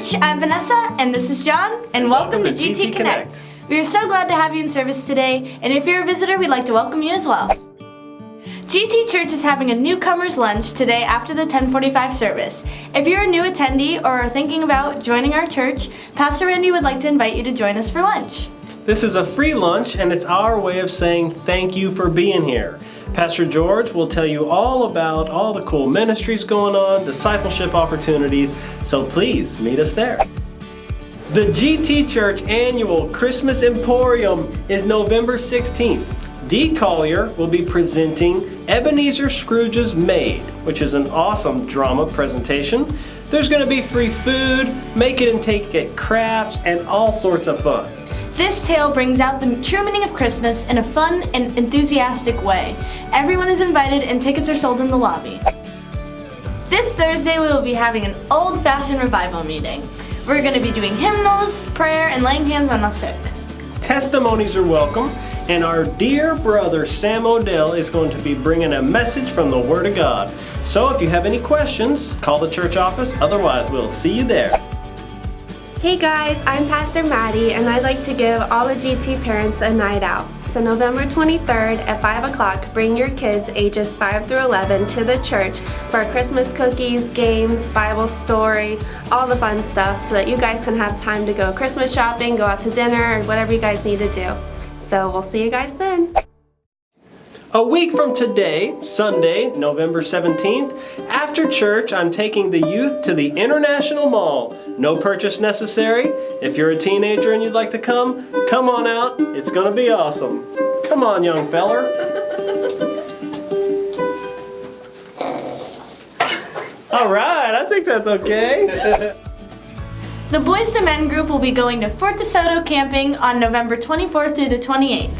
Church, I'm Vanessa, and this is John, and welcome to GT Connect. We are so glad to have you in service today, and if you're a visitor, we'd like to welcome you as well. GT Church is having a Newcomers Lunch today after the 10:45 service. If you're a new attendee or are thinking about joining our church, Pastor Randy would like to invite you to join us for lunch. This is a free lunch, and it's our way of saying thank you for being here. Pastor George will tell you all about all the cool ministries going on, discipleship opportunities, so please meet us there. The GT Church annual Christmas Emporium is November 16th. Dee Collier will be presenting Ebenezer Scrooge's Maid, which is an awesome drama presentation. There's going to be free food, make it and take it crafts, and all sorts of fun. This tale brings out the true meaning of Christmas in a fun and enthusiastic way. Everyone is invited and tickets are sold in the lobby. This Thursday we will be having an old-fashioned revival meeting. We're going to be doing hymnals, prayer, and laying hands on the sick. Testimonies are welcome, and our dear brother Sam Odell is going to be bringing a message from the Word of God. So if you have any questions, call the church office. Otherwise, we'll see you there. Hey guys, I'm Pastor Maddie, and I'd like to give all the GT parents a night out. So November 23rd at 5 o'clock, bring your kids ages 5 through 11 to the church for Christmas cookies, games, Bible story, all the fun stuff so that you guys can have time to go Christmas shopping, go out to dinner, or whatever you guys need to do. So we'll see you guys then. A week from today, Sunday, November 17th, after church, I'm taking the youth to the International Mall. No purchase necessary. If you're a teenager and you'd like to come on out. It's going to be awesome. Come on, young feller. All right, I think that's okay. The Boys to Men group will be going to Fort DeSoto camping on November 24th through the 28th.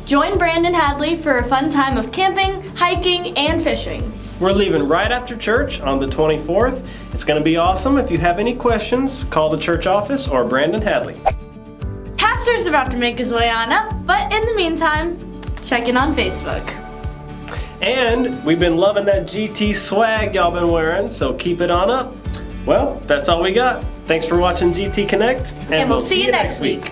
Join Brandon Hadley for a fun time of camping, hiking, and fishing. We're leaving right after church on the 24th. It's going to be awesome. If you have any questions, call the church office or Brandon Hadley. Pastor's about to make his way on up, but in the meantime, check in on Facebook. And we've been loving that GT swag y'all been wearing, so keep it on up. Well, that's all we got. Thanks for watching GT Connect, and we'll see you next week.